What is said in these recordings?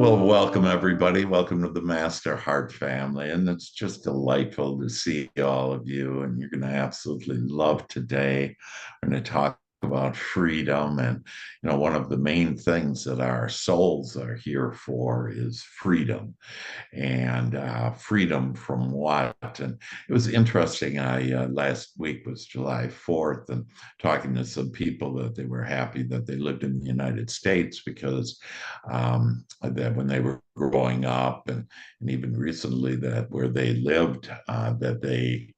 Well, welcome everybody. Welcome to the Master Heart family. And it's just delightful to see all of you. And you're going to absolutely love today. We're going to talk about freedom. And, one of the main things that our souls are here for is freedom and freedom from what? And it was interesting. I last week was July 4th, and talking to some people that they were happy that they lived in the United States because that when they were growing up, and even recently, that where they lived, that they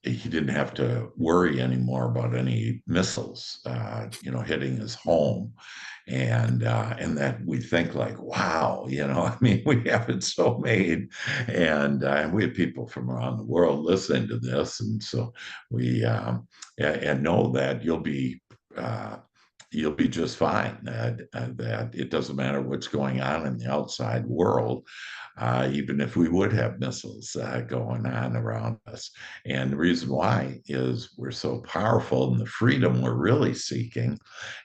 he didn't have to worry anymore about any missiles, hitting his home, and that we think like, wow, I mean, we have it so made, and we have people from around the world listening to this, and so we and know that uh, you'll be just fine. That it doesn't matter what's going on in the outside world, even if we would have missiles going on around us. And the reason why is we're so powerful, and the freedom we're really seeking,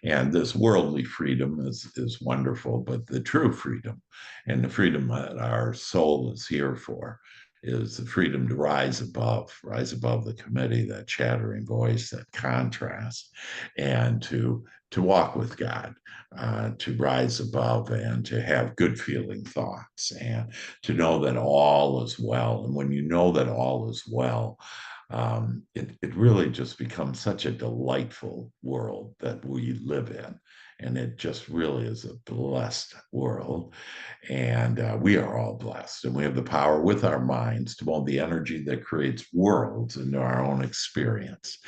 and this worldly freedom is wonderful, but the true freedom and the freedom that our soul is here for is the freedom to rise above the committee, that chattering voice, that contrast, and to walk with God, to rise above and to have good feeling thoughts, and to know that all is well. And when you know that all is well, it really just becomes such a delightful world that we live in. And it just really is a blessed world. And we are all blessed. And we have the power with our minds to mold the energy that creates worlds into our own experience.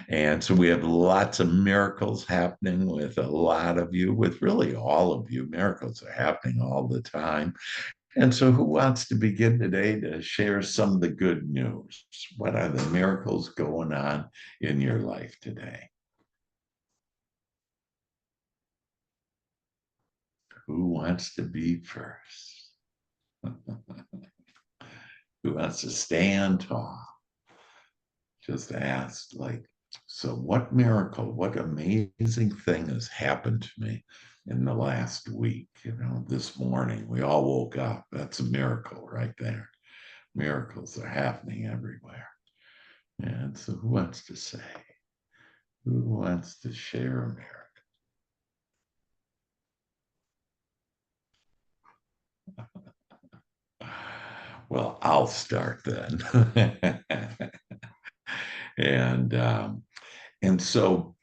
And so we have lots of miracles happening with a lot of you, with really all of you. Miracles are happening all the time. And so, who wants to begin today to share some of the good news? What are the miracles going on in your life today? Who wants to be first? Who wants to stand tall? Just ask, like, so what miracle, what amazing thing has happened to me in the last week? This morning we all woke up. That's a miracle right there. Miracles are happening everywhere. And so, who wants to say? Who wants to share a miracle? Well, I'll start then. and and so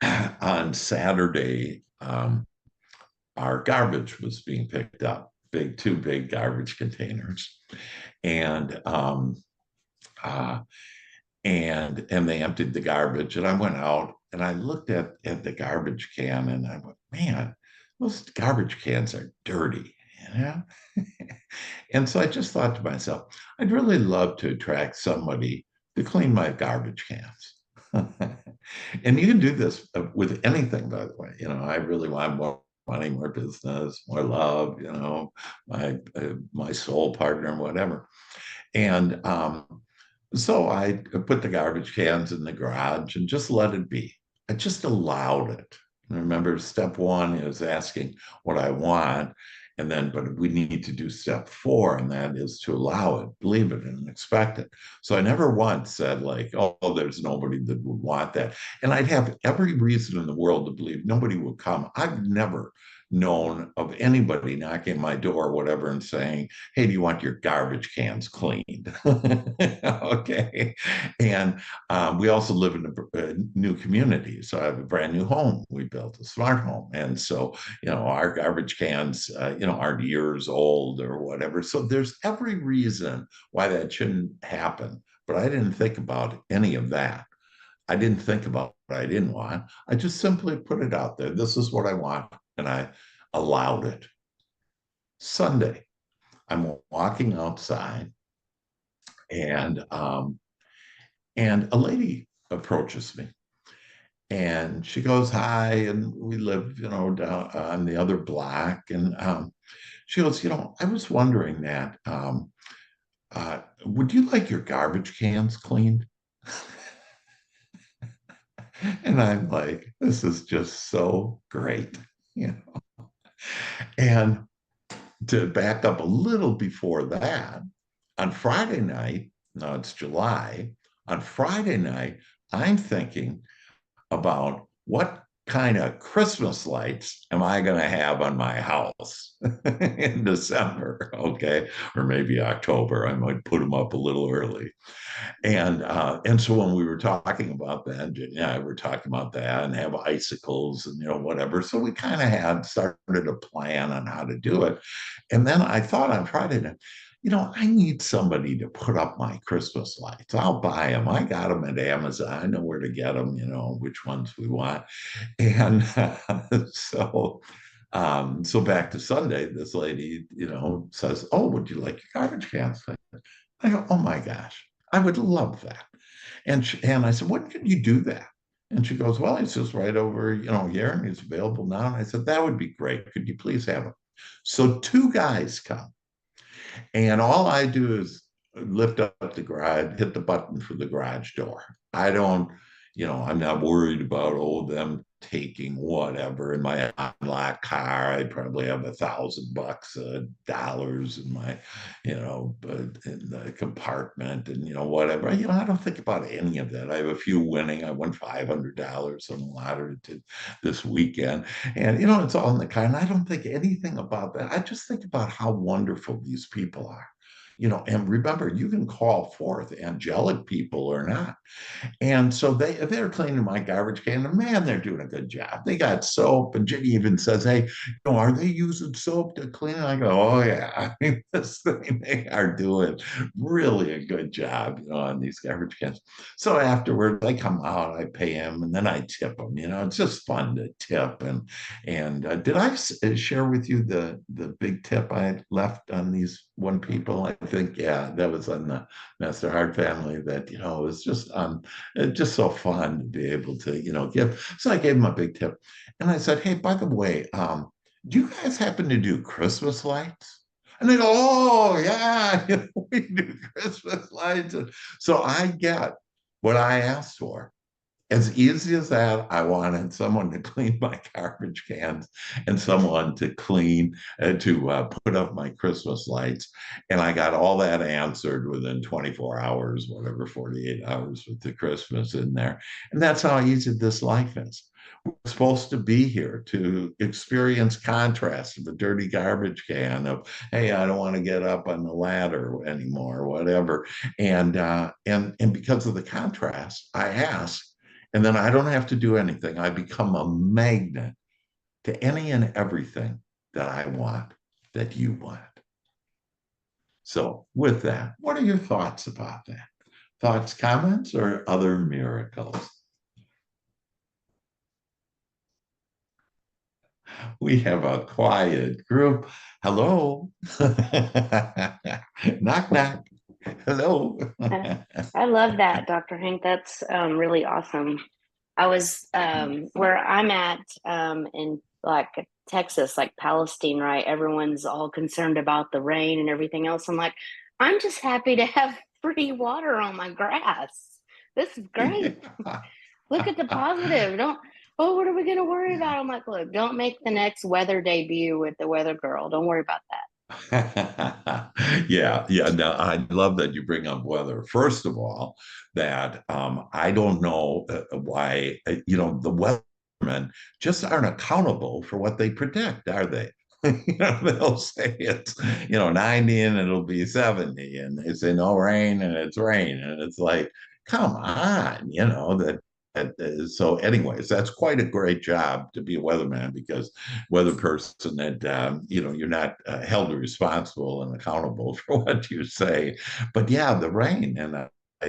on Saturday, our garbage was being picked up, two big garbage containers, and uh, and they emptied the garbage, and I went out and I looked at the garbage can, and I went, man, those garbage cans are dirty, you know. And so I just thought to myself, I'd really love to attract somebody to clean my garbage cans. And you can do this with anything, by the way. I really want more money, more business, more love, my soul partner, whatever. And so I put the garbage cans in the garage and just let it be. I just allowed it. And remember, step one is asking what I want. And then, but we need to do step four, and that is to allow it, believe it, and expect it. So I never once said, like, oh, there's nobody that would want that. And I'd have every reason in the world to believe nobody would come. I've never known of anybody knocking my door or whatever and saying, hey, do you want your garbage cans cleaned? Okay. And we also live in a new community. So I have a brand new home. We built a smart home. And so, our garbage cans, aren't years old or whatever. So there's every reason why that shouldn't happen. But I didn't think about any of that. I didn't think about what I didn't want. I just simply put it out there. This is what I want. And I allowed it. Sunday, I'm walking outside, and and a lady approaches me, and she goes, hi, and we live, down on the other block. And she goes, I was wondering that, would you like your garbage cans cleaned? And I'm like, this is just so great, you know. And to back up a little before that, on Friday night, now it's July, on Friday night, I'm thinking about what kind of Christmas lights am I going to have on my house in December, okay, or maybe October. I might put them up a little early. And so when we were talking about that, Jenny and I were talking about that and have icicles and whatever. So we kind of had started a plan on how to do it. And then I thought on Friday night, I need somebody to put up my Christmas lights. I'll buy them. I got them at Amazon. I know where to get them, which ones we want. And so back to Sunday, this lady, says, "Oh, would you like your garbage cans?" I go, "Oh my gosh, I would love that." And I said, "When can you do that?" And she goes, "Well, it's just right over, here, and it's available now." And I said, "That would be great. Could you please have it?" So two guys come, and all I do is lift up the garage, hit the button for the garage door. I don't, I'm not worried about, them taking whatever in my unlocked car. I probably have $1,000 dollars in my, in the compartment, and whatever. I don't think about any of that. I have a few winning. I won $500 on the lottery this weekend, and it's all in the car. And I don't think anything about that. I just think about how wonderful these people are. And remember, you can call forth angelic people or not. And so they're cleaning my garbage can, and man, they're doing a good job. They got soap, and Jenny even says, "Hey, are they using soap to clean it?" I go, "Oh yeah." I mean, this thing, they are doing really a good job, on these garbage cans. So afterwards, I come out, I pay them, and then I tip them. It's just fun to tip. And did I share with you the big tip I left on these one people? I think, yeah, that was on the Master Hard family. That it was just so fun to be able to, give. So I gave him a big tip. And I said, "Hey, by the way, do you guys happen to do Christmas lights?" And they go, "Oh, yeah, we do Christmas lights." And so I get what I asked for. As easy as that, I wanted someone to clean my garbage cans and someone to put up my Christmas lights. And I got all that answered within 24 hours, whatever, 48 hours with the Christmas in there. And that's how easy this life is. We're supposed to be here to experience contrast of the dirty garbage can of, "Hey, I don't want to get up on the ladder anymore," or whatever. And because of the contrast, I ask, and then I don't have to do anything. I become a magnet to any and everything that I want, that you want. So, with that, what are your thoughts about that? Thoughts, comments, or other miracles? We have a quiet group. Hello. Knock, knock. Hello. I I love that, Dr. Hank. That's really awesome. I was where I'm at in like Texas, like Palestine, right? Everyone's all concerned about the rain and everything else. I'm like, I'm just happy to have free water on my grass. This is great. Look at the positive. Don't, oh, what are we going to worry about? I'm like, look, don't make the next weather debut with the weather girl. Don't worry about that. Yeah, yeah. No, I love that you bring up weather. First of all, that I don't know why the weathermen just aren't accountable for what they predict, are they? They'll say it's 90 and it'll be 70, and they say no rain and it's rain, and it's like, come on, so anyways, that's quite a great job to be a weatherman, because weather person that you're not held responsible and accountable for what you say. But yeah, the rain. And I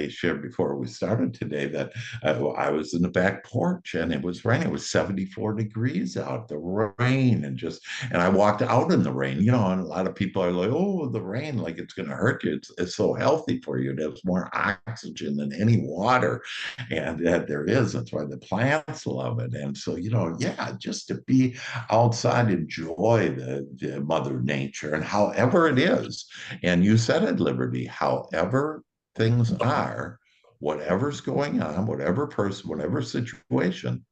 shared before we started today that I was in the back porch and it was raining. It was 74 degrees out, the rain, and I walked out in the rain, and a lot of people are like, "Oh, the rain, like it's going to hurt you. It's so healthy for you. It has more oxygen than any water." And there is. That's why the plants love it. And so, yeah, just to be outside, enjoy the Mother Nature, and however it is. And you said it, Liberty, however things are, whatever's going on, whatever person, whatever situation,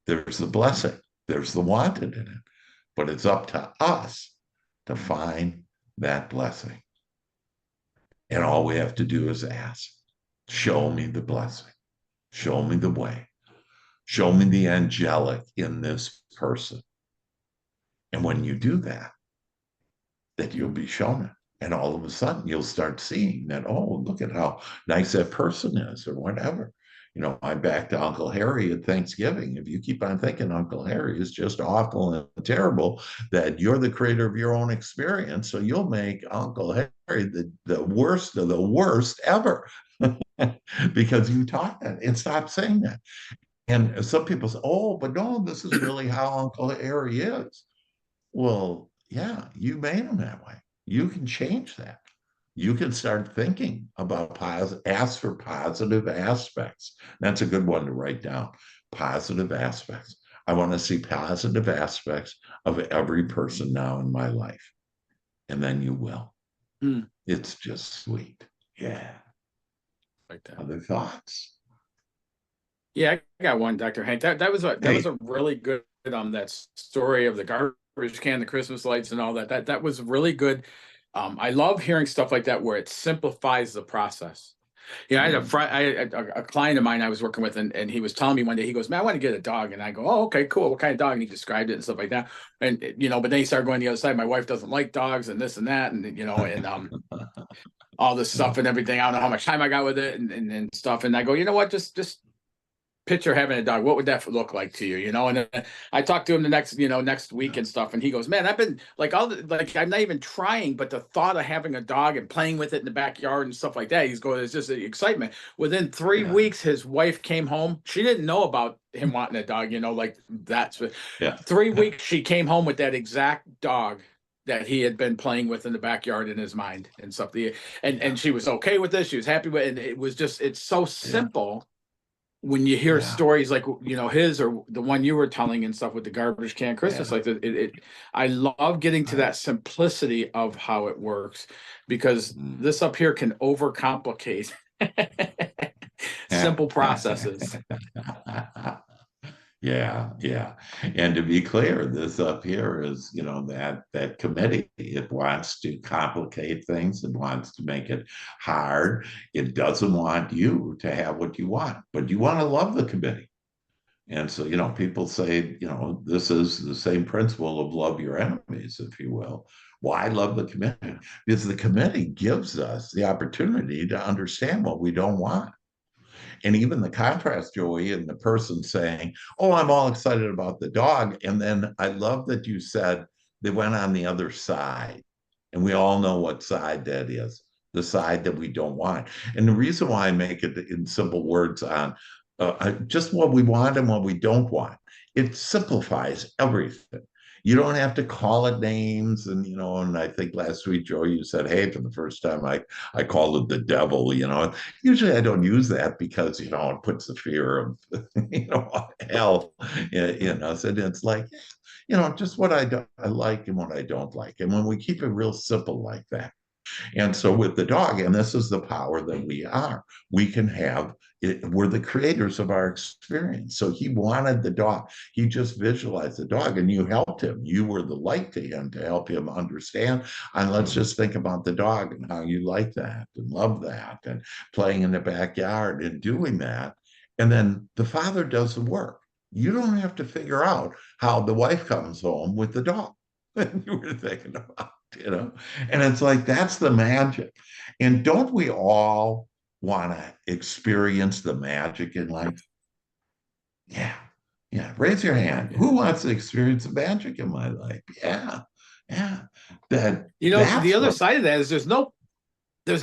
there's the blessing, there's the wanted in it. But it's up to us to find that blessing. And all we have to do is ask, show me the blessing, show me the way, show me the angelic in this person. And when you do that, that you'll be shown it. And all of a sudden you'll start seeing that, oh, look at how nice that person is, or whatever. You know, I'm back to Uncle Harry at Thanksgiving. If you keep on thinking Uncle Harry is just awful and terrible, that you're the creator of your own experience. So you'll make Uncle Harry the worst of the worst ever because you taught that and stop saying that. And some people say, oh, but no, this is really how Uncle Harry is. Well, yeah, you made them that way. You can change that. You can start thinking about ask for positive aspects. That's a good one to write down. Positive aspects. I want to see positive aspects of every person now in my life. And then you will. It's just sweet. Yeah. Like that. Other thoughts? Yeah, I got one, Dr. Hank. That was a really good that story of the garbage can, the Christmas lights, and all that. That was really good. I love hearing stuff like that where it simplifies the process. Yeah, I had a client of mine I was working with, and he was telling me one day, he goes, man, I want to get a dog. And I go, oh, okay, cool. What kind of dog? And he described it and stuff like that. And, you know, but then he started going the other side. My wife doesn't like dogs and this and that. And, you know, and all this stuff and everything. I don't know how much time I got with it and stuff. And I go, you know what, just picture having a dog. What would that look like to you? You know, and then I talked to him the next week and stuff. And he goes, man, I've been like, I'm not even trying, but the thought of having a dog and playing with it in the backyard and stuff like that, he's going, it's just the excitement. Within 3 weeks, his wife came home. She didn't know about him wanting a dog, you know, like that's 3 weeks. She came home with that exact dog that he had been playing with in the backyard in his mind and stuff. And she was okay with this. She was happy with it. And it was just, it's so simple. When you hear stories like, you know, his or the one you were telling and stuff with the garbage can Christmas, like I love getting to that simplicity of how it works, because this up here can overcomplicate simple processes. Yeah. And to be clear, this up here is, you know, that committee. It wants to complicate things. It wants to make it hard. It doesn't want you to have what you want, but you want to love the committee. And so, you know, people say, you know, this is the same principle of love your enemies, if you will. Why love the committee? Because the committee gives us the opportunity to understand what we don't want. And even the contrast, Joey, and the person saying, oh, I'm all excited about the dog. And then I love that you said they went on the other side. And we all know what side that is, the side that we don't want. And the reason why I make it in simple words on just what we want and what we don't want, it simplifies everything. You don't have to call it names. And, you know, and I think last week, Joe, you said, hey, for the first time, I called it the devil, you know. Usually I don't use that because, you know, it puts the fear of, you know, hell in us. And it's like, you know, just what I like and what I don't like. And when we keep it real simple like that. And so with the dog, and this is the power that we can have it, we're the creators of our experience. So he wanted the dog. He just visualized the dog and you helped him. You were the light to him to help him understand. And let's just think about the dog and how you like that and love that and playing in the backyard and doing that. And then the father does the work. You don't have to figure out how the wife comes home with the dog that you were thinking about, you know? And it's like, that's the magic. And don't we all want to experience the magic in life? Yeah. Raise your hand. Who wants to experience the magic in my life? Yeah. That, you know, the other side of that is there's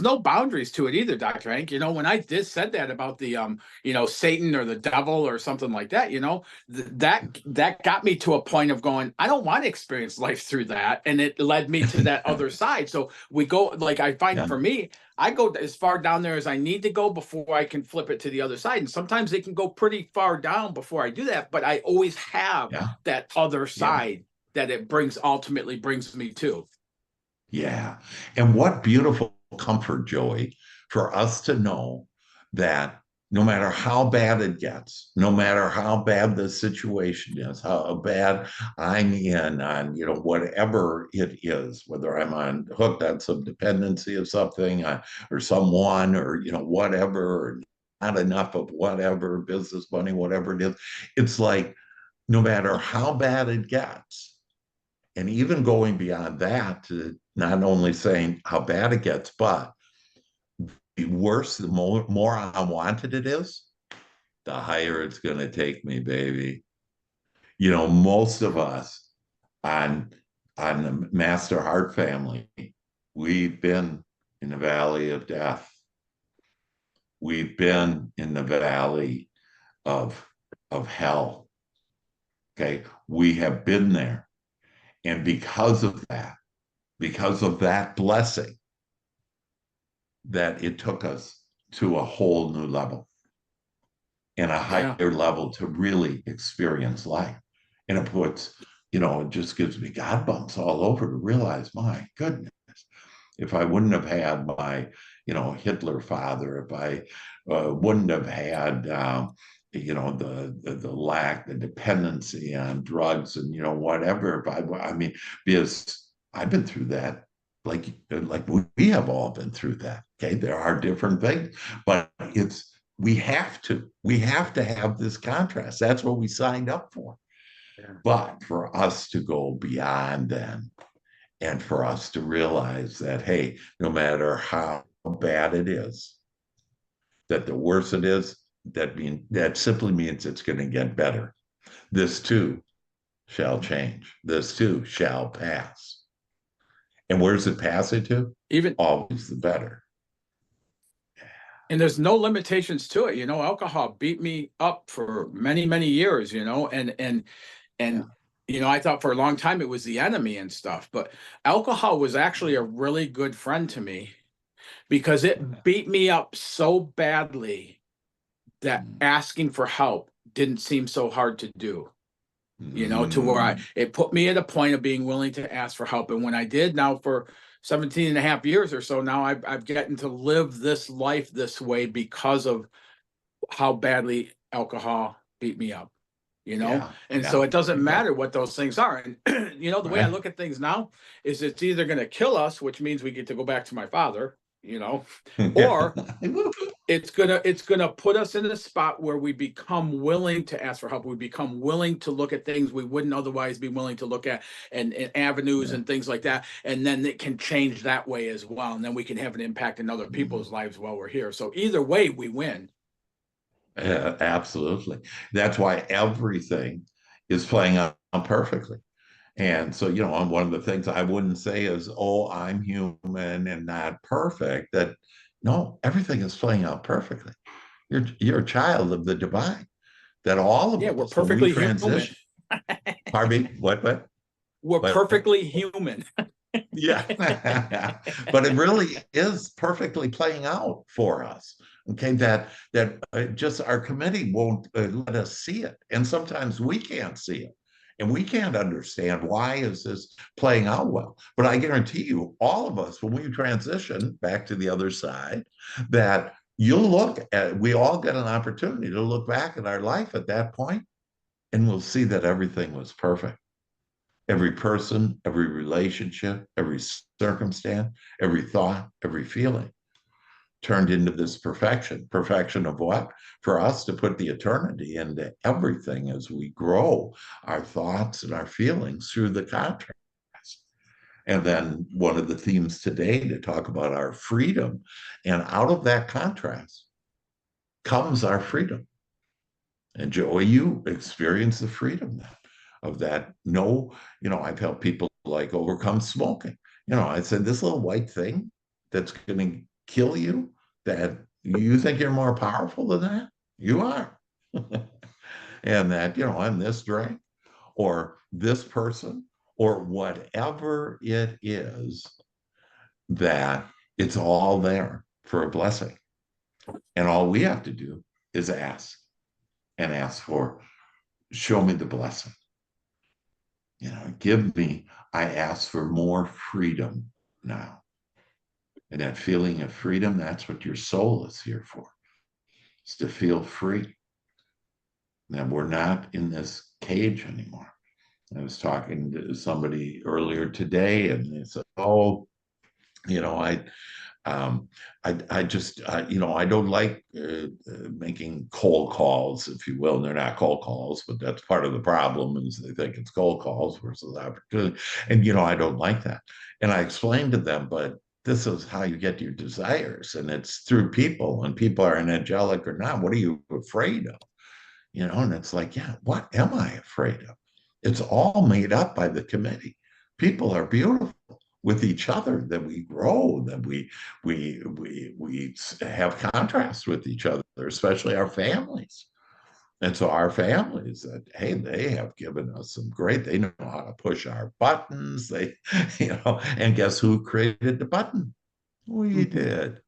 no boundaries to it either, Dr. Hank. You know, when I said that about the you know, Satan or the devil or something like that, you know, that got me to a point of going, I don't want to experience life through that. And it led me to that other side. So we go, like, I find for me, I go as far down there as I need to go before I can flip it to the other side. And sometimes it can go pretty far down before I do that. But I always have that other side that it ultimately brings me to. Yeah. And what beautiful comfort, Joey, for us to know that no matter how bad it gets, no matter how bad the situation is, how bad I'm in on, whatever it is, whether I'm on hooked on some dependency of something or someone or, whatever, or not enough of whatever, business money, whatever it is. It's like, no matter how bad it gets, and even going beyond that to not only saying how bad it gets, but the worse, the more unwanted it is, the higher it's going to take me, baby. Most of us on the Master Heart family, we've been in the valley of death. We've been in the valley of hell. Okay, we have been there, and because of that blessing, that it took us to a whole new level and a higher level to really experience life. And it puts, it just gives me God bumps all over to realize, my goodness, if I wouldn't have had my, Hitler father, if I wouldn't have had, the lack, the dependency on drugs and, whatever, because I've been through that. Like we have all been through that. Okay. There are different things, but we have to have this contrast. That's what we signed up for. Yeah. But for us to go beyond then, and for us to realize that, hey, no matter how bad it is, that the worse it is, that simply means it's going to get better. This too shall change. This too shall pass. And where's it passing to? Even always the better. And there's no limitations to it. Alcohol beat me up for many, many years, and I thought for a long time it was the enemy and stuff, but alcohol was actually a really good friend to me because it beat me up so badly that asking for help didn't seem so hard to do. To where it put me at a point of being willing to ask for help. And when I did, now for 17 and a half years or so, now I've gotten to live this life this way because of how badly alcohol beat me up, so it doesn't matter what those things are. And, the way I look at things now is it's either going to kill us, which means we get to go back to my father, or it's gonna put us in a spot where we become willing to ask for help. We become willing to look at things we wouldn't otherwise be willing to look at, and avenues and things like that. And then it can change that way as well. And then we can have an impact in other people's lives while we're here. So either way, we win. Absolutely. That's why everything is playing out perfectly. And so, one of the things I wouldn't say is, oh, I'm human and not perfect. That no, everything is playing out perfectly. You're a child of the divine. That all of we're us, perfectly transition. Harvey, what? We're perfectly human. Yeah. But it really is perfectly playing out for us. Okay, that just our committee won't let us see it. And sometimes we can't see it. And we can't understand why is this playing out well. But I guarantee you, all of us, when we transition back to the other side, that we all get an opportunity to look back at our life at that point, and we'll see that everything was perfect. Every person, every relationship, every circumstance, every thought, every feeling turned into this perfection. Perfection of what? For us to put the eternity into everything as we grow our thoughts and our feelings through the contrast. And then one of the themes today to talk about our freedom. And out of that contrast comes our freedom. And Joey, you experience the freedom of that. No, I've helped people like overcome smoking. I said, this little white thing that's going to kill you, that you think you're more powerful than that? You are. And that, I'm this drink or this person or whatever it is, that it's all there for a blessing. And all we have to do is ask and ask for, show me the blessing. I ask for more freedom now. And that feeling of freedom, that's what your soul is here for. is to feel free, that we're not in this cage anymore. I was talking to somebody earlier today, and they said, "Oh, you know, um, I just, I don't like making cold calls, if you will. And they're not cold calls, but that's part of the problem is they think it's cold calls versus opportunity. And, I don't like that. And I explained to them, but this is how you get your desires. And it's through people, and people are angelic or not. What are you afraid of? And it's like, yeah, what am I afraid of? It's all made up by the committee. People are beautiful with each other, that we grow, that we have contrast with each other, especially our families. And so our families that, hey, they have given us some great, they know how to push our buttons. They, and guess who created the button? We did.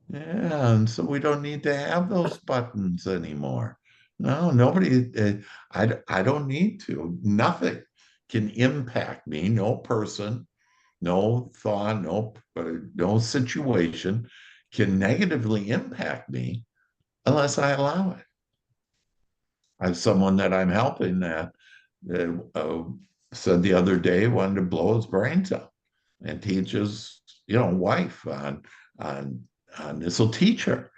Yeah, and so we don't need to have those buttons anymore. No, nobody, I don't need to. Nothing can impact me. No person, no thought, no situation can negatively impact me unless I allow it. I have someone that I'm helping that said the other day wanted to blow his brains out and teaches, wife on this will teach her.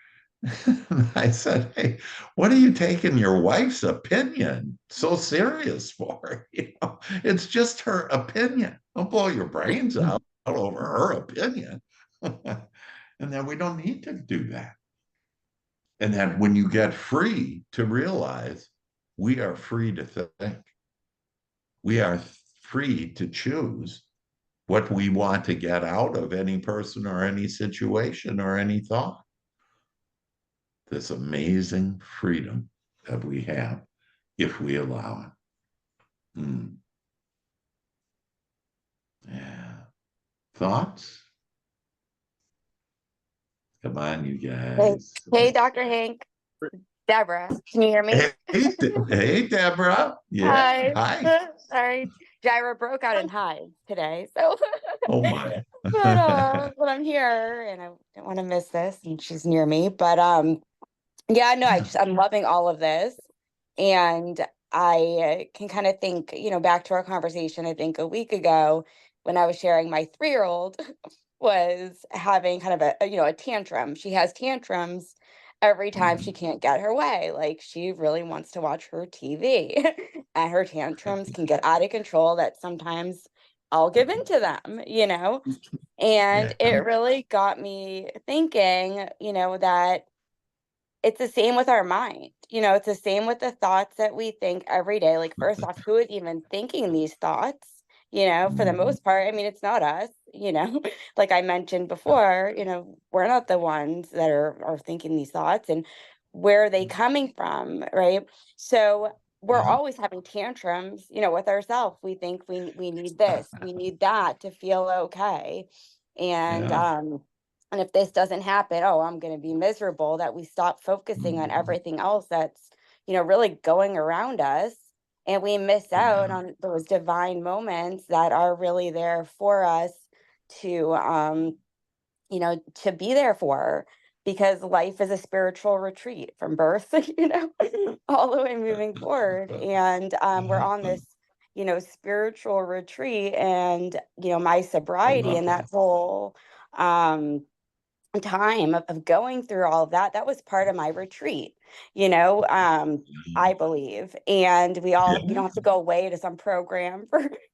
I said, "Hey, what are you taking your wife's opinion so serious for? It's just her opinion. Don't blow your brains out over her opinion." And then we don't need to do that. And then when you get free to realize we are free to think, we are free to choose what we want to get out of any person or any situation or any thought. This amazing freedom that we have if we allow it. Yeah. Thoughts? Come on, you guys. Hey, Dr. Hank. Deborah, can you hear me? Hey, Deborah. Yeah. Hi. Sorry, Jaira broke out in hives today, so. Oh my. But I'm here, and I don't want to miss this, and she's near me. But yeah, no, I'm loving all of this, and I can kind of think, back to our conversation. I think a week ago when I was sharing my 3-year-old was having kind of a tantrum. She has tantrums every time she can't get her way. Like, she really wants to watch her TV and her tantrums can get out of control, that sometimes I'll give into them, and it really got me thinking, that it's the same with our mind. It's the same with the thoughts that we think every day. Like, first off, who is even thinking these thoughts? For the most part, I mean, it's not us, like I mentioned before, we're not the ones that are thinking these thoughts, and where are they coming from, right? So we're always having tantrums, with ourselves. We think we need this, we need that to feel okay. And if this doesn't happen, oh, I'm going to be miserable, that we stop focusing on everything else that's, really going around us. And we miss out on those divine moments that are really there for us to, to be there for, because life is a spiritual retreat from birth, all the way moving forward. And we're on this, spiritual retreat, and, my sobriety and that whole, time of going through all of that was part of my retreat, I believe. And we don't have to go away to some program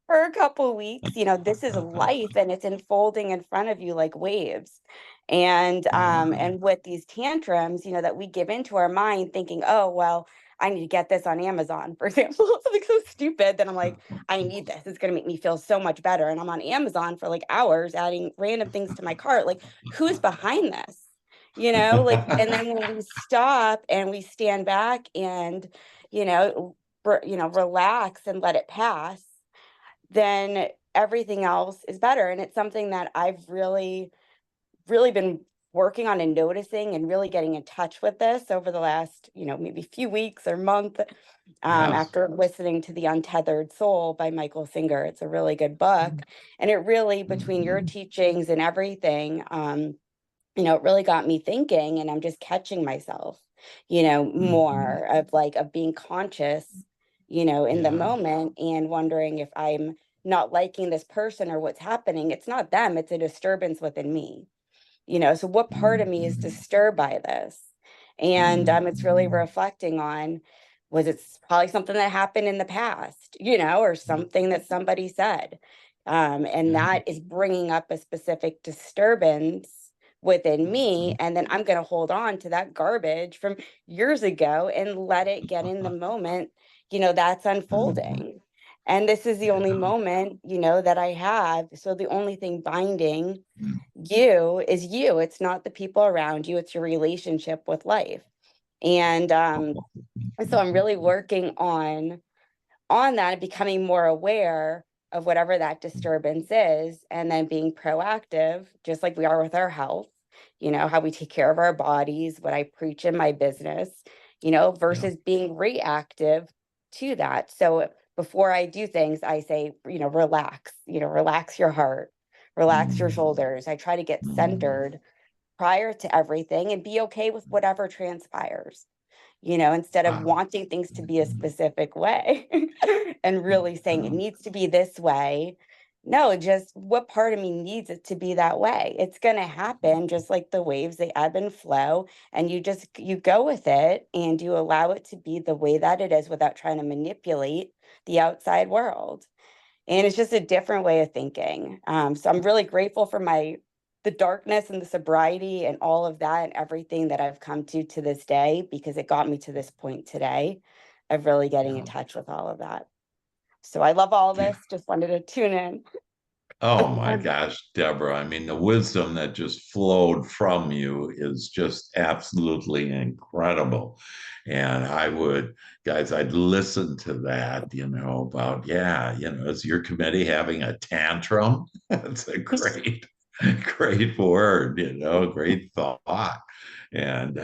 for a couple of weeks. This is life, and it's unfolding in front of you like waves. And with these tantrums, that we give into our mind thinking, oh, well, I need to get this on Amazon, for example. Something so stupid that I'm like, I need this. It's going to make me feel so much better. And I'm on Amazon for like hours adding random things to my cart. Like, who's behind this? And then when we stop and we stand back and, relax and let it pass, then everything else is better. And it's something that I've really, really been working on and noticing, and really getting in touch with this over the last, maybe few weeks or month, after listening to The Untethered Soul by Michael Singer. It's a really good book. And it really, between your teachings and everything, it really got me thinking, and I'm just catching myself, more of like, of being conscious, in the Yeah. moment, and wondering if I'm not liking this person or what's happening. It's not them, it's a disturbance within me. So what part of me is Mhm. disturbed by this? And it's really Mhm. reflecting on, was it probably something that happened in the past, or something that somebody said? And Yeah. that is bringing up a specific disturbance within me. And then I'm going to hold on to that garbage from years ago and let it get in the moment, that's Mhm. unfolding. And this is the only Yeah. moment, that I have. So the only thing binding Mhm. you is you. It's not the people around you, it's your relationship with life. And so I'm really working on that and becoming more aware of whatever that disturbance is, and then being proactive, just like we are with our health, how we take care of our bodies, what I preach in my business, Yeah. versus being reactive to that. So before I do things, I say, relax, relax your heart, relax your Mhm. shoulders. I try to get Mhm. centered prior to everything and be okay with whatever transpires, instead of Wow. wanting things to be a Mhm. specific way and really saying it Yeah. needs to be this way. No, just what part of me needs it to be that way. It's going to happen just like the waves, they ebb and flow, and you go with it and you allow it to be the way that it is without trying to manipulate the outside world. And it's just a different way of thinking. So I'm really grateful for the darkness and the sobriety and all of that and everything that I've come to this day, because it got me to this point today of really getting in Yeah. touch with all of that. So I love all this. Just wanted to tune in. Oh my Um, gosh, Deborah. I mean, the wisdom that just flowed from you is just absolutely incredible. And guys, I'd listen to that, about, yeah, is your committee having a tantrum? That's a great, great word, great thought. And,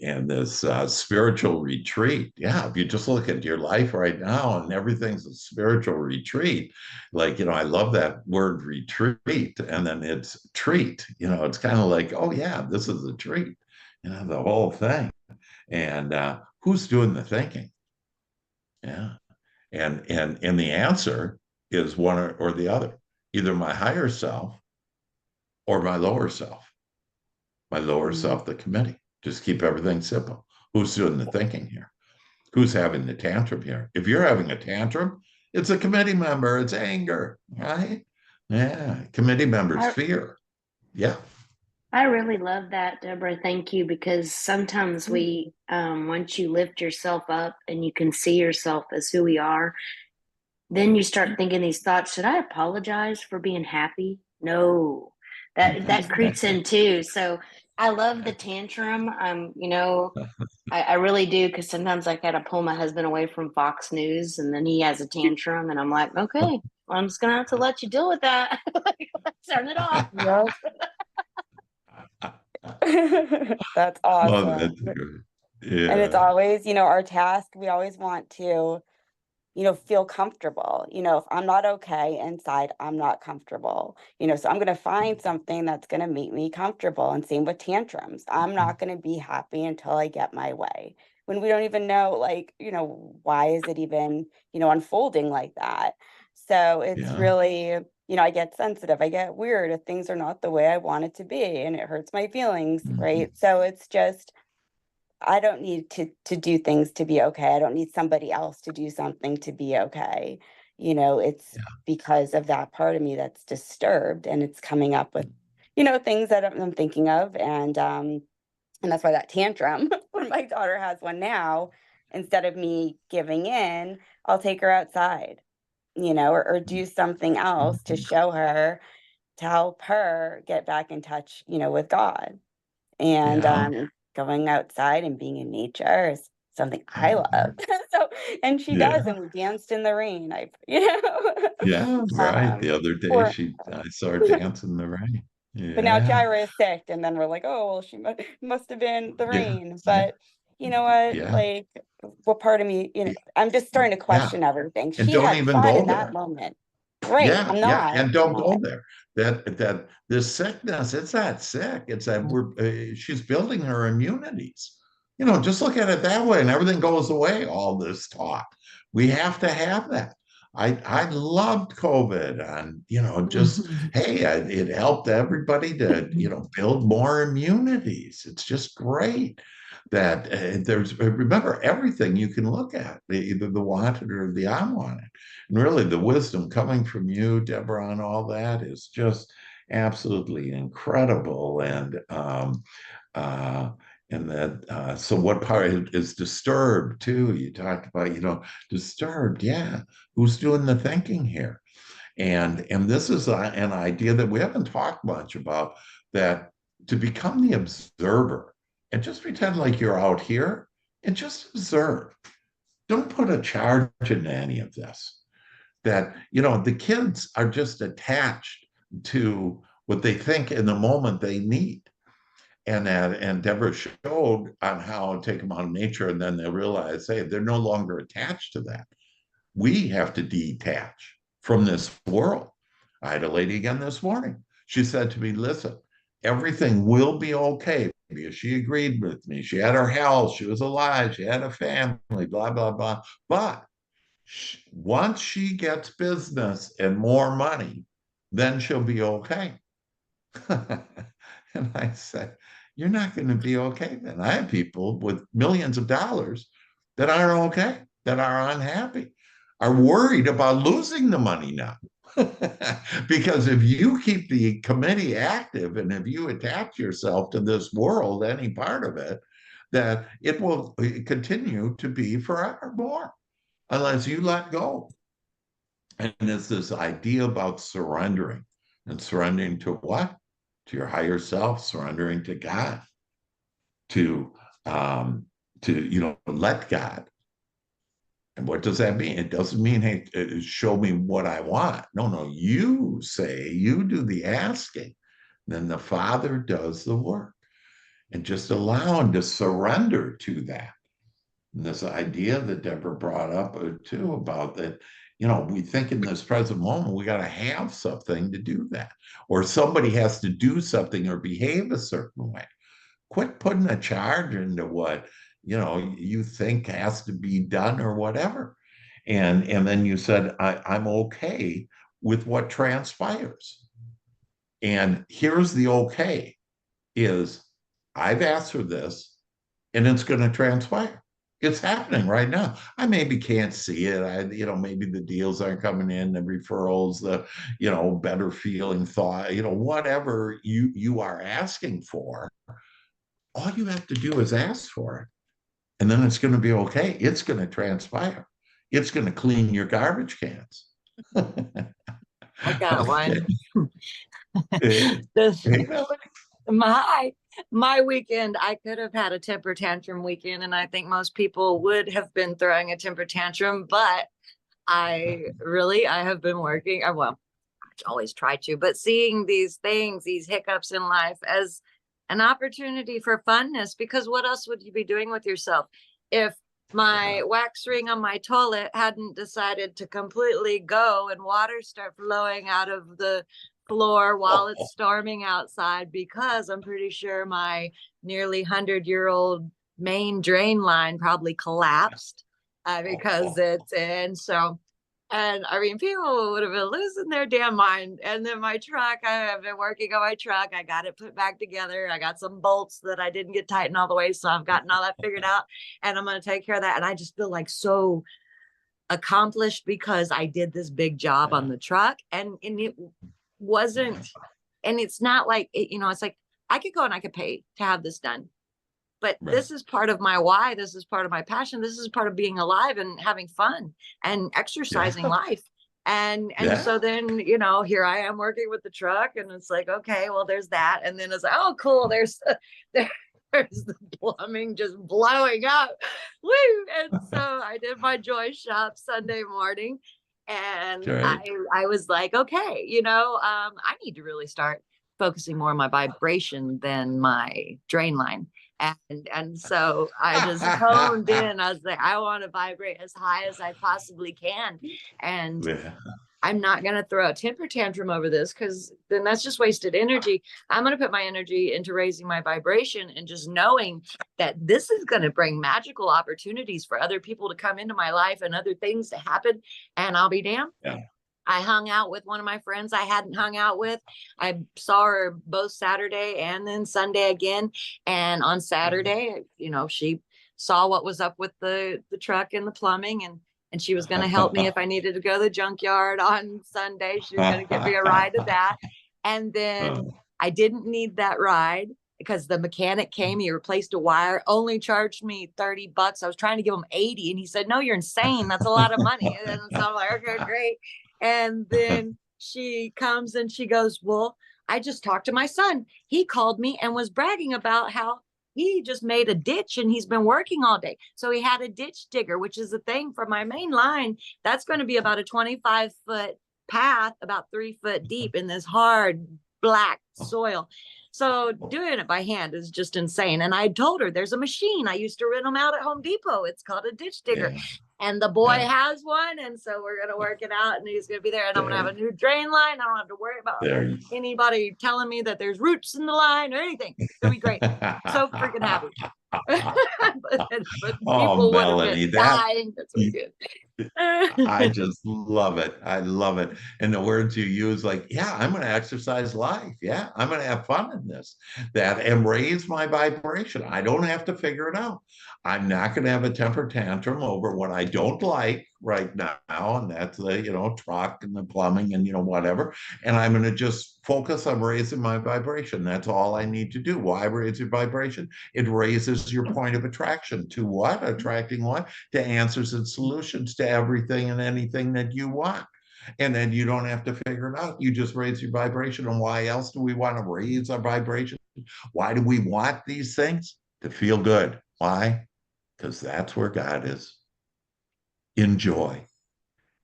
and this spiritual retreat. Yeah, if you just look at your life right now and everything's a spiritual retreat, like, I love that word retreat, and then it's treat, it's kind of like, oh yeah, this is a treat, the whole thing. And who's doing the thinking? Yeah. And the answer is one or the other, either my higher self or my lower self. My lower mm, self, the committee. Just keep everything simple. Who's doing the thinking here? Who's having the tantrum here? If you're having a tantrum, it's a committee member, it's anger, right? Yeah, committee members I fear. Yeah. I really love that, Deborah. Thank you, because sometimes once you lift yourself up and you can see yourself as who we are, then you start thinking these thoughts. Should I apologize for being happy? No, that creeps in too. So I love the tantrum. I really do, because sometimes I gotta pull my husband away from Fox News, and then he has a tantrum, and I'm like, okay, well, I'm just gonna have to let you deal with that. Turn it off. Yep. That's Oh, awesome. that's good. And it's Yeah. always, our task, we always want to, feel comfortable. If I'm not okay inside, I'm not comfortable. So I'm going to find something that's going to make me comfortable. And same with tantrums. I'm not going to be happy until I get my way. When we don't even know, like, why is it even, unfolding like that? So it's Yeah. really, I get sensitive, I get weird if things are not the way I want it to be, and it hurts my feelings, Mhm. right? So it's just, I don't need to do things to be okay. I don't need somebody else to do something to be okay. It's Yeah. because of that part of me that's disturbed, and it's coming up with, things that I'm thinking of, and that's why that tantrum, when my daughter has one now, instead of me giving in, I'll take her outside, or do something else to Mhm. show her, to help her get back in touch, with God. And Yeah. going outside and being in nature is something I love. Mhm. So, and she does, Yeah. and we danced in the rain. Yeah. Right. The other day, Or, I saw her dance in the rain. but now Yeah. Jaira is sick, and then we're like, oh, well, she must have been the Yeah. rain. Yeah. But you know what? Yeah. Like, what part of me, I'm just starting to Yeah. question everything. And She don't had even fun go in that there. moment. Right. Yeah, I'm yeah, not. and I'm don't not. go there. that this sickness, it's not sick. It's that she's building her immunities. You know, just look at it that way, and everything goes away. All this talk, we have to have that. I loved COVID, and you know, just hey, it helped everybody to build more immunities. It's just great that there's remember everything you can look at, either the wanted or the unwanted. And really, the wisdom coming from you, Deborah, and all that is just absolutely incredible. And that so what part is disturbed too? You talked about, disturbed. Yeah, who's doing the thinking here? And this is an idea that we haven't talked much about, that to become the observer and just pretend like you're out here and just observe. Don't put a charge into any of this. That, the kids are just attached to what they think in the moment they need. And Deborah showed on how take them out of nature, and then they realize, hey, they're no longer attached to that. We have to detach from this world. I had a lady again this morning. She said to me, listen, everything will be okay, because she agreed with me. She had her health, she was alive, she had a family, blah, blah, blah. But once she gets business and more money, then she'll be okay. And I said, you're not going to be okay then. I have people with millions of dollars that aren't okay, that are unhappy, are worried about losing the money now. Because if you keep the committee active, and if you attach yourself to this world, any part of it, that it will continue to be forevermore unless you let go. And it's this idea about surrendering. And surrendering to what? To your higher self, surrendering to God, to let God. And what does that mean? It doesn't mean, hey, show me what I want. No, you say, you do the asking, then the Father does the work. And just allow him to surrender to that. And this idea that Deborah brought up too, about that, we think in this present moment, we got to have something to do that, or somebody has to do something or behave a certain way. Quit putting a charge into what, you think has to be done or whatever. And then you said, I'm okay with what transpires. And here's the okay is, I've asked for this and it's going to transpire. It's happening right now. I maybe can't see it. Maybe the deals aren't coming in, the referrals, the, better feeling thought, whatever you are asking for. All you have to do is ask for it. And then it's going to be okay. It's going to transpire. It's going to clean your garbage cans. I got Okay. one. Hey, My weekend, I could have had a temper tantrum weekend, and I think most people would have been throwing a temper tantrum, but I have been working. Well, I always try to, but seeing these things, these hiccups in life as an opportunity for funness, because what else would you be doing with yourself if my wax ring on my toilet hadn't decided to completely go and water start flowing out of the floor while it's storming outside, because I'm pretty sure my nearly 100-year-old main drain line probably collapsed because and I mean, people would have been losing their damn mind. And then my truck, I have been working on my truck. I got it put back together. I got some bolts that I didn't get tightened all the way. So I've gotten all that figured out, and I'm going to take care of that. And I just feel like so accomplished because I did this big job on the truck, and it wasn't, and it's not like, it's like I could go and I could pay to have this done. But this is part of my why. This is part of my passion. This is part of being alive and having fun and exercising life. And so then, here I am working with the truck, and it's like, okay, well, there's that. And then it's like, oh, cool. There's the plumbing just blowing up. Woo! And so I did my joy shop Sunday morning, and I was like, okay, I need to really start focusing more on my vibration than my drain line. And so I just honed in. I was like, I want to vibrate as high as I possibly can. And I'm not going to throw a temper tantrum over this because then that's just wasted energy. I'm going to put my energy into raising my vibration and just knowing that this is going to bring magical opportunities for other people to come into my life and other things to happen. And I'll be damned. Yeah. I hung out with one of my friends I hadn't hung out with. I saw her both Saturday and then Sunday again. And on Saturday, she saw what was up with the truck and the plumbing, and she was going to help me if I needed to go to the junkyard on Sunday. She was going to give me a ride to that. And then I didn't need that ride because the mechanic came, he replaced a wire, only charged me $30. I was trying to give him 80 and he said, no, you're insane. That's a lot of money. And so I'm like, okay, great. And then she comes and she goes, well, I just talked to my son. He called me and was bragging about how he just made a ditch and he's been working all day. So he had a ditch digger, which is a thing for my main line. That's going to be about a 25-foot path, about 3 foot deep in this hard black soil. So doing it by hand is just insane. And I told her there's a machine. I used to rent them out at Home Depot. It's called a ditch digger. Yeah. And the boy has one. And so we're going to work it out and he's going to be there. And I'm going to have a new drain line. I don't have to worry about anybody telling me that there's roots in the line or anything. It'll be great. So freaking happy. but oh, Melanie, that's good. I just love it. I love it. And the words you use, like, yeah, I'm going to exercise life. Yeah, I'm going to have fun in this, and raise my vibration. I don't have to figure it out. I'm not going to have a temper tantrum over what I don't like right now. And that's the, truck and the plumbing and, whatever. And I'm going to just focus on raising my vibration. That's all I need to do. Why raise your vibration? It raises your point of attraction to what? Attracting what? To answers and solutions to everything and anything that you want. And then you don't have to figure it out. You just raise your vibration. And why else do we want to raise our vibration? Why do we want these things? To feel good. Why? Because that's where God is. In joy.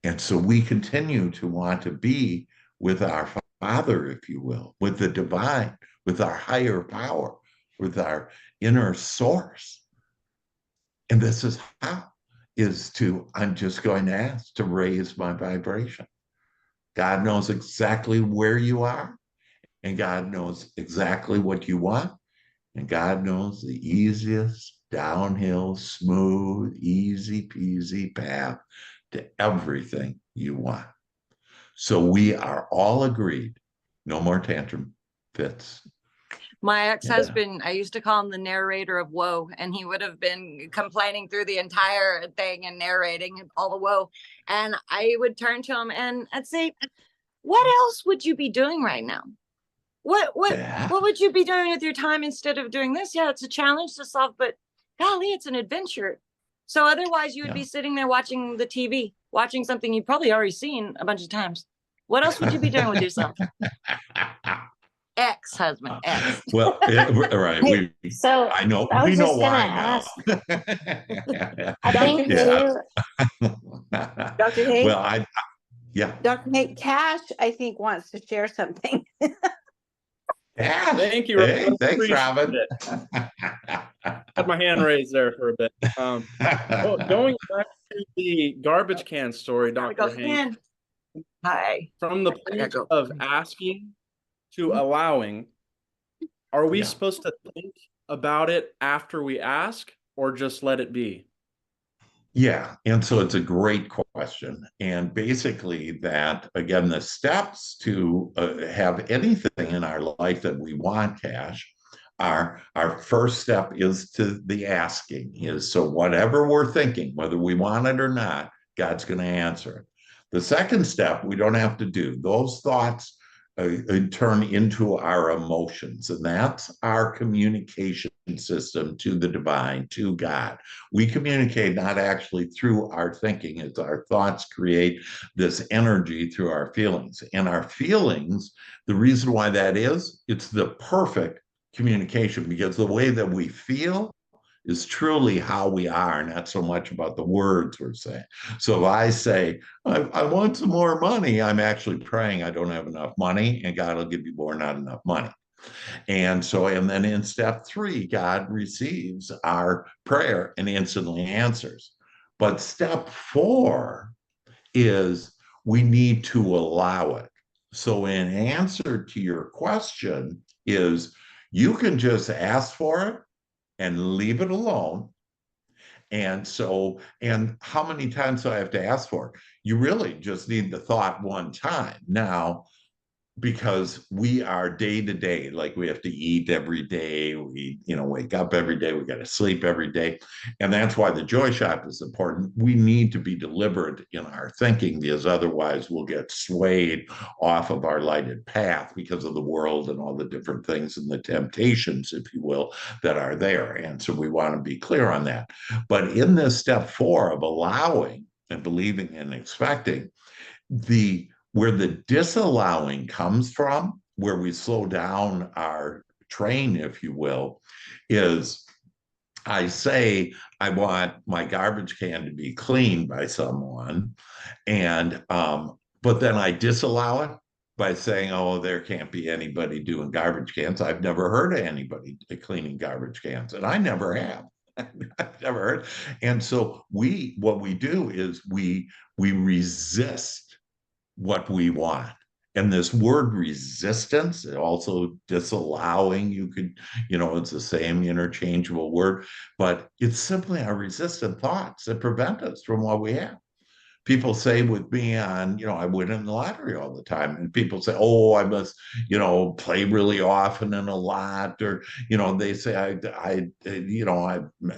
And so we continue to want to be with our Father, if you will, with the divine, with our higher power, with our inner source. And this is how. I'm just going to ask to raise my vibration. God knows exactly where you are, and God knows exactly what you want, and God knows the easiest downhill, smooth, easy peasy path to everything you want. So we are all agreed, no more tantrum fits. My ex-husband, I used to call him the narrator of woe, and he would have been complaining through the entire thing and narrating all the woe. And I would turn to him and I'd say, what else would you be doing right now? What would you be doing with your time instead of doing this? Yeah, it's a challenge to solve, but golly, it's an adventure. So otherwise you would be sitting there watching the TV, watching something you've probably already seen a bunch of times. What else would you be doing with yourself? Ex-husband, ex. Well, right. I know. We know why now. I think Dr. Hank. Well, Dr. Hank, Cash, I think, wants to share something. Yeah. Thank you. Hey, thanks, Robin. Had my hand raised there for a bit. Going back to the garbage can story, Dr. Hank. Hi. From the point of asking to allowing, are we supposed to think about it after we ask or just let it be? Yeah, and so it's a great question. And basically that, again, the steps to have anything in our life that we want, Cash, our first step is to the asking. So whatever we're thinking, whether we want it or not, God's going to answer it. The second step, we don't have to do. Those thoughts turn into our emotions, and that's our communication system to the divine, to God. We communicate not actually through our thinking. It's our thoughts create this energy through our feelings. And our feelings, the reason why that is, it's the perfect communication, because the way that we feel is truly how we are, not so much about the words we're saying. So if I say, I want some more money, I'm actually praying I don't have enough money, and God will give you more, not enough money. And then in step 3, God receives our prayer and instantly answers. But step 4 is we need to allow it. So in answer to your question is, you can just ask for it and leave it alone. And so, and how many times do I have to ask for it? You really just need the thought one time. Now, because we are day to day, like we have to eat every day, we, wake up every day, we got to sleep every day. And that's why the joy shop is important. We need to be deliberate in our thinking, because otherwise we'll get swayed off of our lighted path because of the world and all the different things and the temptations, if you will, that are there. And so we want to be clear on that. But in this step 4 of allowing and believing and expecting, where the disallowing comes from, where we slow down our train, if you will, is I say I want my garbage can to be cleaned by someone, and but then I disallow it by saying, oh, there can't be anybody doing garbage cans. I've never heard of anybody cleaning garbage cans, and I never have. I've never heard. And so what we do is we resist what we want. And this word resistance, also disallowing, you could, it's the same interchangeable word, but it's simply our resistant thoughts that prevent us from what we have. People say with me on, I win in the lottery all the time. And people say, oh, I must, play really often and a lot. Or, they say,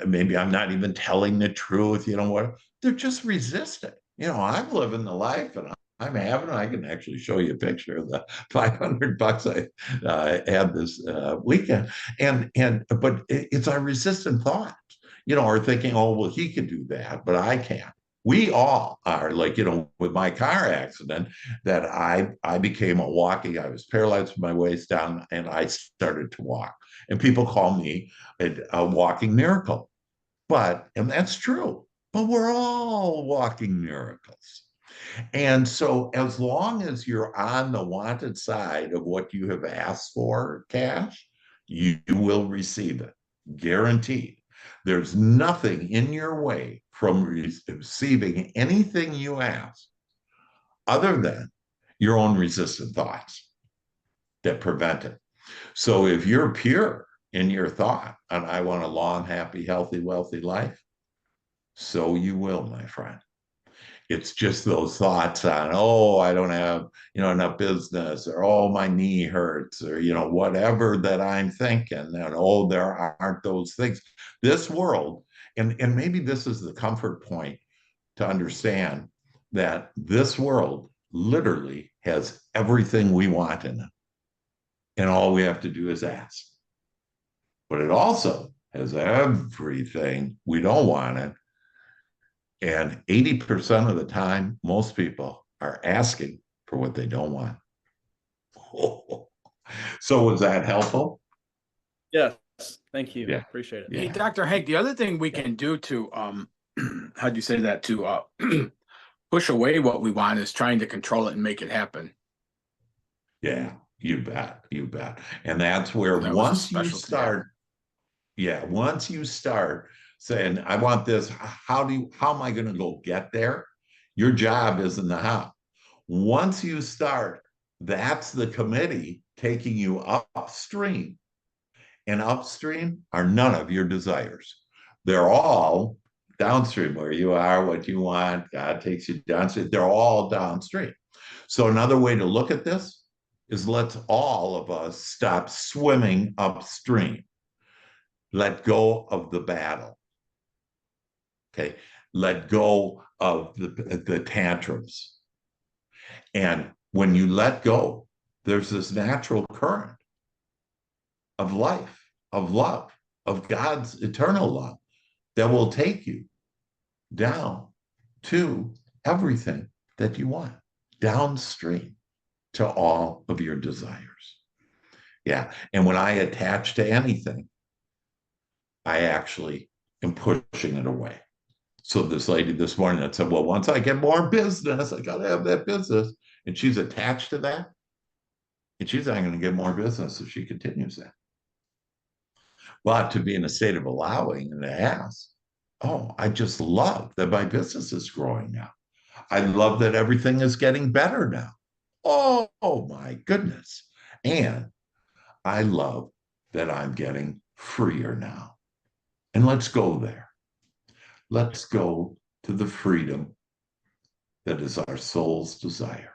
maybe I'm not even telling the truth, what? They're just resistant. I'm living the life, and I'm having, I can actually show you a picture of the $500 I had this weekend. But it's our resistant thoughts, or thinking, oh, well, he could do that, but I can't. We all are, like, with my car accident, that I became a walking, I was paralyzed from my waist down, and I started to walk. And people call me a walking miracle. And that's true, but we're all walking miracles. And so as long as you're on the wanted side of what you have asked for, Cash, you will receive it, guaranteed. There's nothing in your way from receiving anything you ask other than your own resistant thoughts that prevent it. So if you're pure in your thought, and I want a long, happy, healthy, wealthy life, so you will, my friend. It's just those thoughts on, oh, I don't have, enough business, or, oh, my knee hurts, or, whatever that I'm thinking, and, oh, there aren't those things. This world, and maybe this is the comfort point to understand that this world literally has everything we want in it. And all we have to do is ask. But it also has everything we don't want it. And 80% of the time, most people are asking for what they don't want. So was that helpful? Yes. Thank you. Yeah. Appreciate it. Hey, Yeah. Dr. Hank, the other thing we can do to how'd you say that, to push away what we want, is trying to control it and make it happen. Yeah, you bet. You bet. And that's where That was a once you specialty. start, once you start saying, I want this, how am I going to go get there? Your job isn't the how. Once you start, that's the committee taking you upstream. And upstream are none of your desires. They're all downstream, where you are, what you want. God takes you downstream. They're all downstream. So another way to look at this is, let's all of us stop swimming upstream. Let go of the battle. Okay. Let go of the tantrums. And when you let go, there's this natural current of life, of love, of God's eternal love that will take you down to everything that you want, downstream to all of your desires. Yeah. And when I attach to anything, I actually am pushing it away. So this lady this morning that said, well, once I get more business, I got to have that business. And she's attached to that. And she's not going to get more business if she continues that. But to be in a state of allowing and to ask, oh, I just love that my business is growing now. I love that everything is getting better now. Oh my goodness. And I love that I'm getting freer now. And let's go there. Let's go to the freedom that is our soul's desire.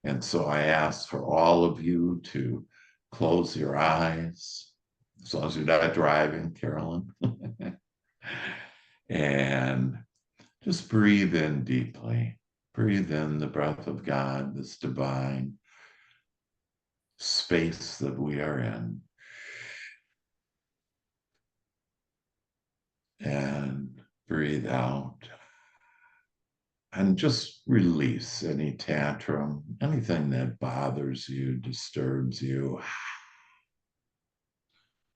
And so I ask for all of you to close your eyes, as long as you're not driving, Carolyn. And just breathe in deeply. Breathe in the breath of God, this divine space that we are in. And breathe out. And just release any tantrum, anything that bothers you, disturbs you.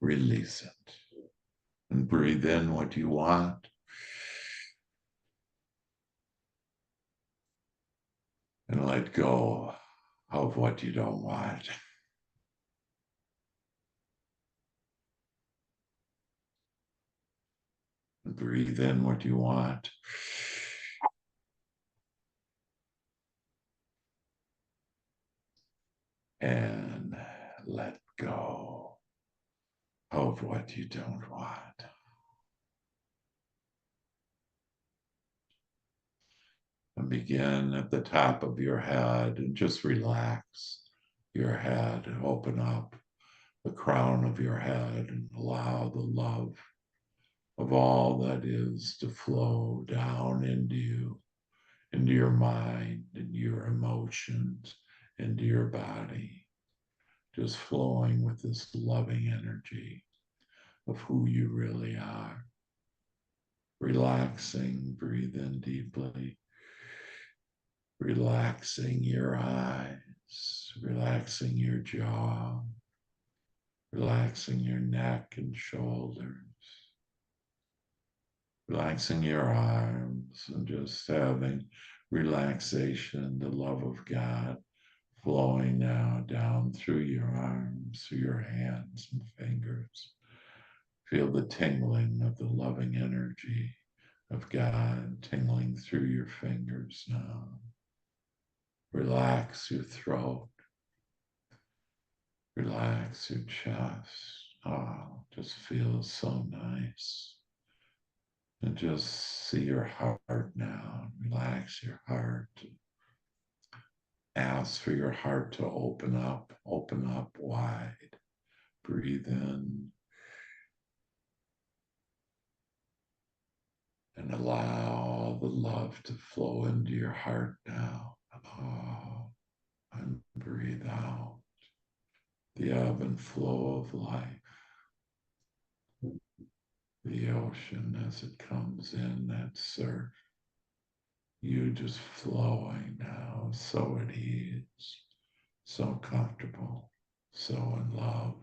Release it. And breathe in what you want. And let go of what you don't want. And breathe in what you want. And let go of what you don't want. And begin at the top of your head and just relax your head and open up the crown of your head and allow the love of all that is to flow down into your mind, into your emotions, into your body, just flowing with this loving energy of who you really are. Relaxing, breathe in deeply. Relaxing your eyes, relaxing your jaw, relaxing your neck and shoulders, relaxing your arms, and just having relaxation, the love of God flowing now down through your arms, through your hands and fingers. Feel the tingling of the loving energy of God tingling through your fingers now. Relax your throat. Relax your chest. Oh, just feels so nice. And just see your heart now. Relax your heart. Ask for your heart to open up wide. Breathe in. And allow the love to flow into your heart now. Oh, and breathe out the ebb and flow of life. The ocean as it comes in, that surf. You just flowing now, so at ease, so comfortable, so in love.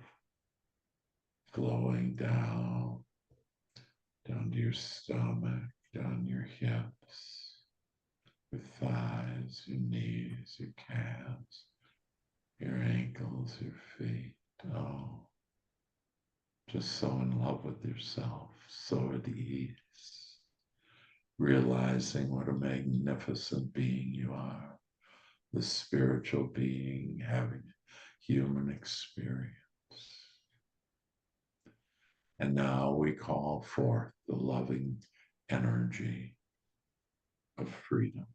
Flowing down to your stomach, down your hips, your thighs, your knees, your calves, your ankles, your feet. Oh, just so in love with yourself, so at ease, realizing what a magnificent being you are, the spiritual being having human experience. And now we call forth the loving energy of freedom.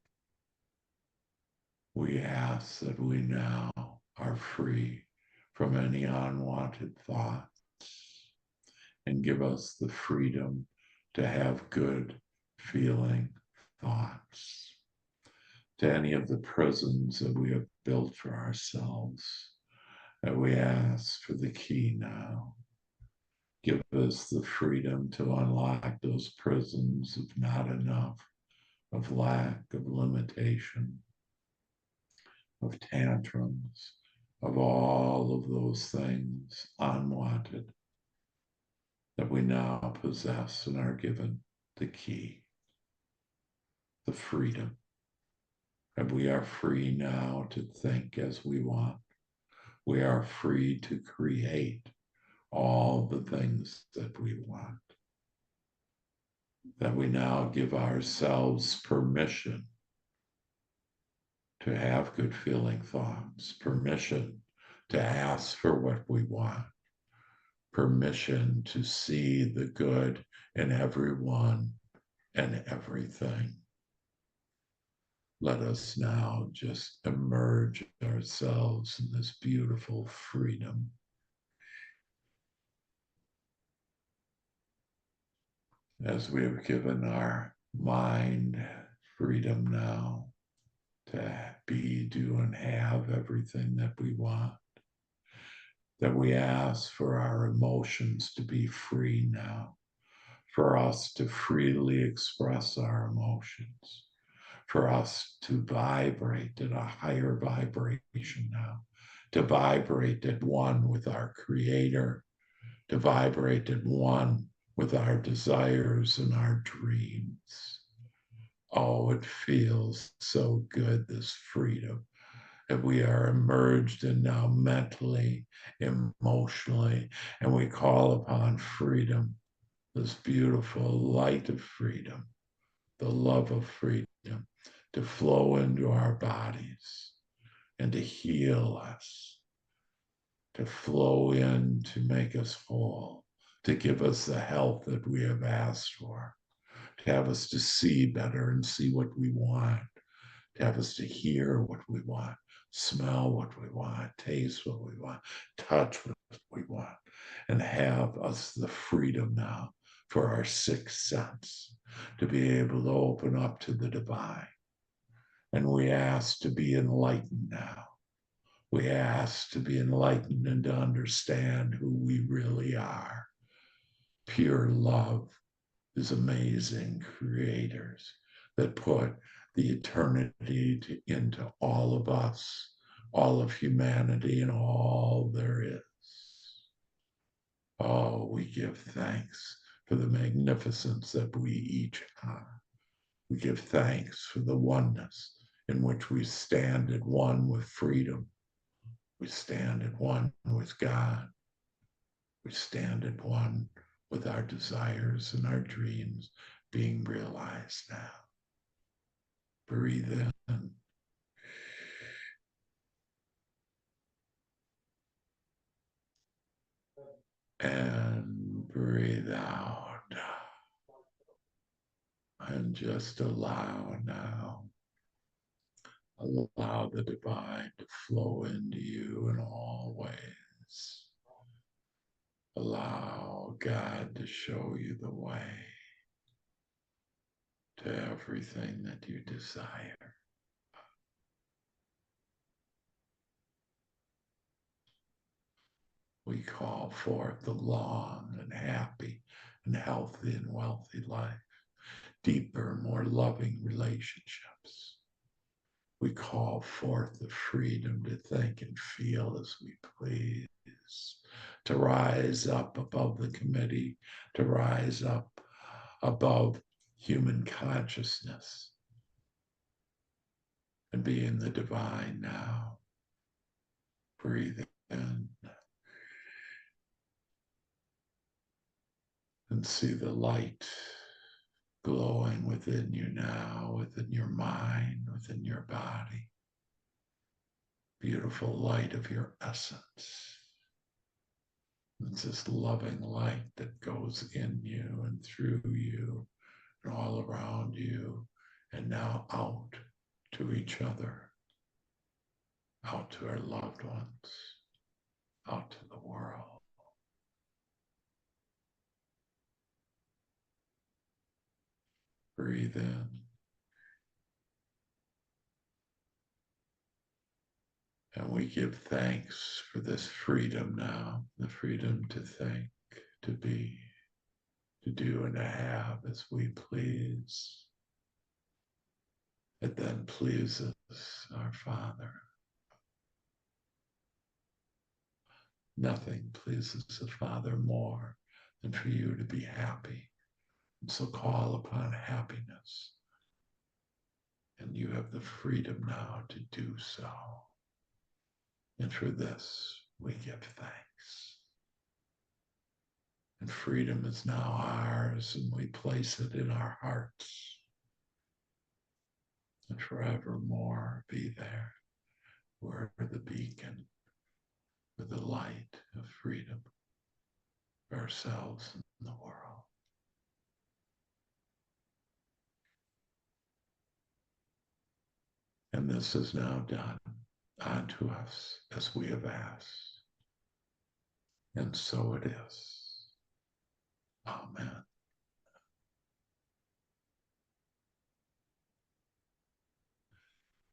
We ask that we now are free from any unwanted thoughts and give us the freedom to have good feeling thoughts, to any of the prisons that we have built for ourselves, that we ask for the key now. Give us the freedom to unlock those prisons of not enough, of lack, of limitation, of tantrums, of all of those things unwanted that we now possess and are given the key, the freedom. And we are free now to think as we want. We are free to create all the things that we want. that we now give ourselves permission to have good feeling thoughts, permission to ask for what we want, permission to see the good in everyone and everything. Let us now just immerse ourselves in this beautiful freedom. As we have given our mind freedom now to be, do, and have everything that we want, that we ask for our emotions to be free now, for us to freely express our emotions, for us to vibrate at a higher vibration now, to vibrate at one with our Creator, to vibrate at one with our desires and our dreams. Oh, it feels so good, this freedom that we are emerged in now mentally, emotionally, and we call upon freedom, this beautiful light of freedom, the love of freedom, to flow into our bodies and to heal us, to flow in to make us whole, to give us the health that we have asked for, to have us to see better and see what we want, to have us to hear what we want, smell what we want, taste what we want, touch what we want, and have us the freedom now for our sixth sense to be able to open up to the divine. And we ask to be enlightened now. We ask to be enlightened and to understand who we really are. Pure love is amazing creators that put the eternity into all of us, all of humanity, and all there is. Oh, we give thanks for the magnificence that we each are. We give thanks for the oneness in which we stand at one with freedom. We stand at one with God. We stand at one with our desires and our dreams being realized now. Breathe in. And breathe out. And just allow now. Allow the divine to flow into you in all ways. Allow God to show you the way to everything that you desire. We call forth the long and happy and healthy and wealthy life, deeper, more loving relationships. We call forth the freedom to think and feel as we please, to rise up above the committee, to rise up above human consciousness and be in the divine now. Breathe in and see the light glowing within you now, within your mind, within your body. Beautiful light of your essence. It's this loving light that goes in you and through you and all around you and now out to each other, out to our loved ones, out to the world. Breathe in. And we give thanks for this freedom now, the freedom to think, to be, to do, and to have as we please. It then pleases our Father. Nothing pleases the Father more than for you to be happy. And so call upon happiness. And you have the freedom now to do so. And for this, we give thanks. And freedom is now ours, and we place it in our hearts. And forevermore be there. We're the beacon with the light of freedom for ourselves and the world. And this is now done unto us as we have asked. And so it is. Amen.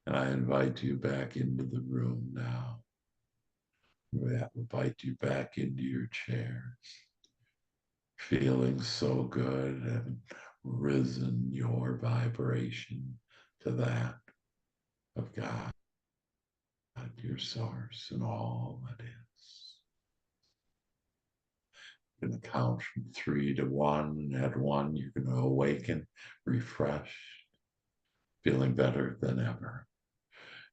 And I invite you back into the room now. I invite you back into your chairs, feeling so good, having risen your vibration to that of God, your source, and all that is. You're going to count from 3 to 1. And at 1, you're going to awaken, refreshed, feeling better than ever.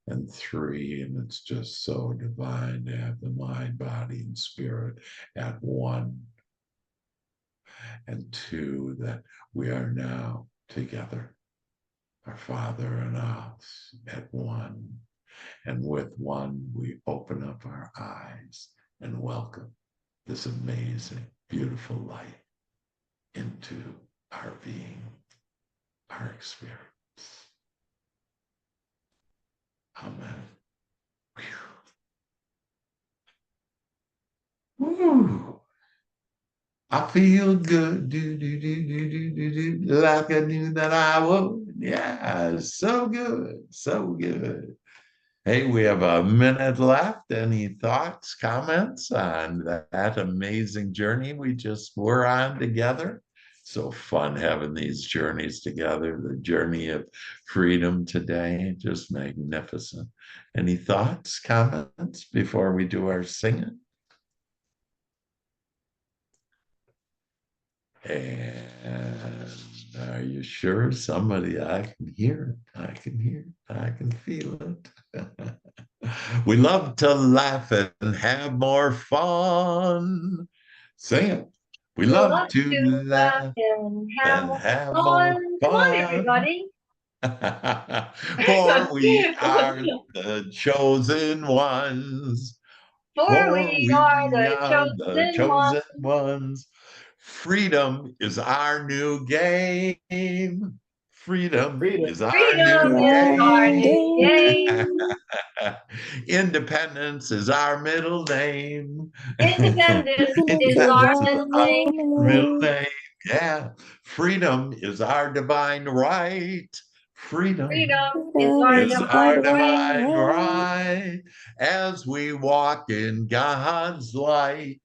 And 3, and it's just so divine to have the mind, body, and spirit at 1. And 2, that we are now together, our Father and us at 1. And with 1, we open up our eyes and welcome this amazing, beautiful light into our being, our experience. Amen. Woo. I feel good, like I knew that I would. Yeah, so good, so good. Hey, we have a minute left. Any thoughts, comments on that amazing journey we just were on together? So fun having these journeys together, the journey of freedom today, just magnificent. Any thoughts, comments before we do our singing? And are you sure? Somebody, I can hear it. I can hear it. I can feel it. We love to laugh and have more fun. Sing it. We love to laugh and and have have more fun. Come on, fun. everybody. For we are the chosen ones. For we are the chosen ones. Ones. Freedom is our new game. Freedom is our Freedom new is our new game. game. Independence is our middle name. Independence is our middle name. Middle name. Yeah. Freedom is our divine right. Freedom Freedom is our is our divine right. divine right as we walk in God's light.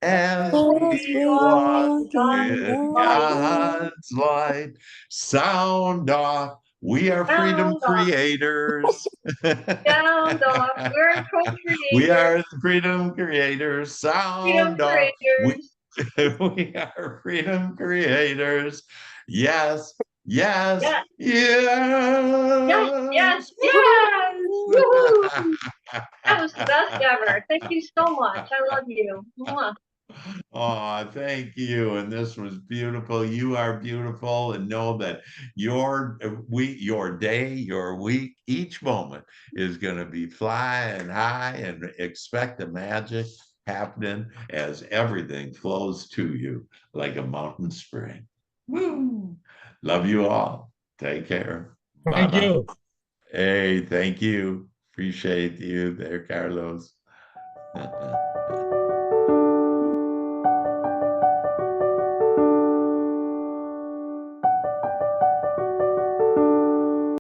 As we walk in God's light, sound off. We are freedom Sound off. creators. Sound off. We're co-creators. We are the freedom creators. Freedom Sound off. creators. We are freedom creators. Yes, yes, Yes. yes. Yes, yes. Woohoo. That was the best ever. Thank you so much. I love you. Mwah. Oh, thank you. And this was beautiful. You are beautiful, and know that your week, your day, your week, each moment is going to be flying high, and expect the magic happening as everything flows to you like a mountain spring. Woo! Love you all. Take care. Thank Bye-bye. you. Hey, thank you. Appreciate you there, Carlos.